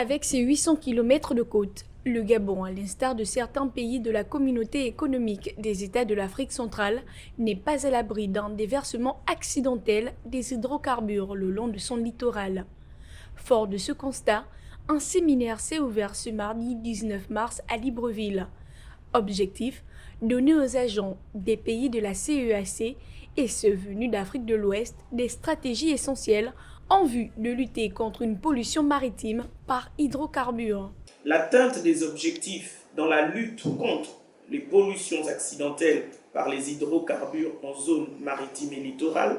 Avec ses 800 km de côte, le Gabon, à l'instar de certains pays de la communauté économique des États de l'Afrique centrale, n'est pas à l'abri d'un déversement accidentel des hydrocarbures le long de son littoral. Fort de ce constat, un séminaire s'est ouvert ce mardi 19 mars à Libreville. Objectif, donner aux agents des pays de la CEAC et ceux venus d'Afrique de l'Ouest des stratégies essentielles en vue de lutter contre une pollution maritime par hydrocarbures. L'atteinte des objectifs dans la lutte contre les pollutions accidentelles par les hydrocarbures en zone maritime et littorale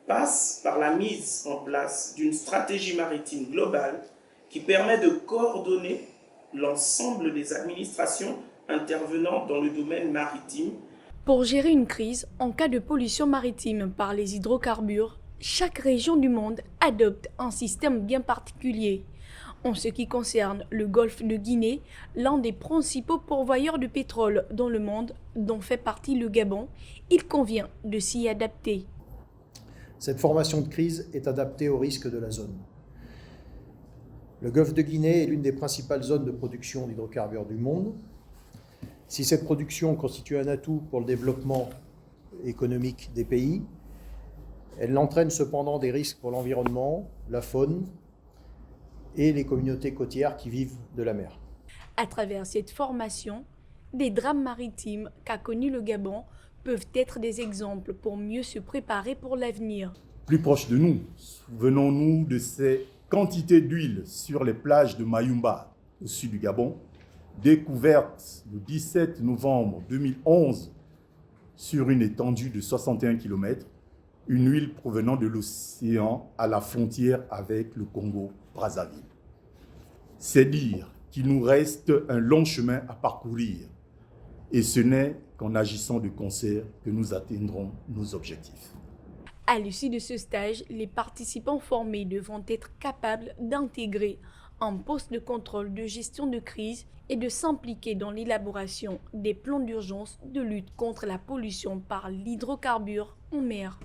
passe par la mise en place d'une stratégie maritime globale qui permet de coordonner l'ensemble des administrations intervenant dans le domaine maritime. Pour gérer une crise en cas de pollution maritime par les hydrocarbures, chaque région du monde adopte un système bien particulier. En ce qui concerne le golfe de Guinée, l'un des principaux pourvoyeurs de pétrole dans le monde, dont fait partie le Gabon, il convient de s'y adapter. Cette formation de crise est adaptée aux risques de la zone. Le golfe de Guinée est l'une des principales zones de production d'hydrocarbures du monde. Si cette production constitue un atout pour le développement économique des pays, elle entraîne cependant des risques pour l'environnement, la faune et les communautés côtières qui vivent de la mer. À travers cette formation, des drames maritimes qu'a connus le Gabon peuvent être des exemples pour mieux se préparer pour l'avenir. Plus proche de nous, souvenons-nous de ces quantités d'huile sur les plages de Mayumba, au sud du Gabon, découvertes le 17 novembre 2011 sur une étendue de 61 km, une huile provenant de l'océan à la frontière avec le Congo-Brazzaville. C'est dire qu'il nous reste un long chemin à parcourir et ce n'est qu'en agissant de concert que nous atteindrons nos objectifs. À l'issue de ce stage, les participants formés devront être capables d'intégrer un poste de contrôle de gestion de crise et de s'impliquer dans l'élaboration des plans d'urgence de lutte contre la pollution par l'hydrocarbure en mer.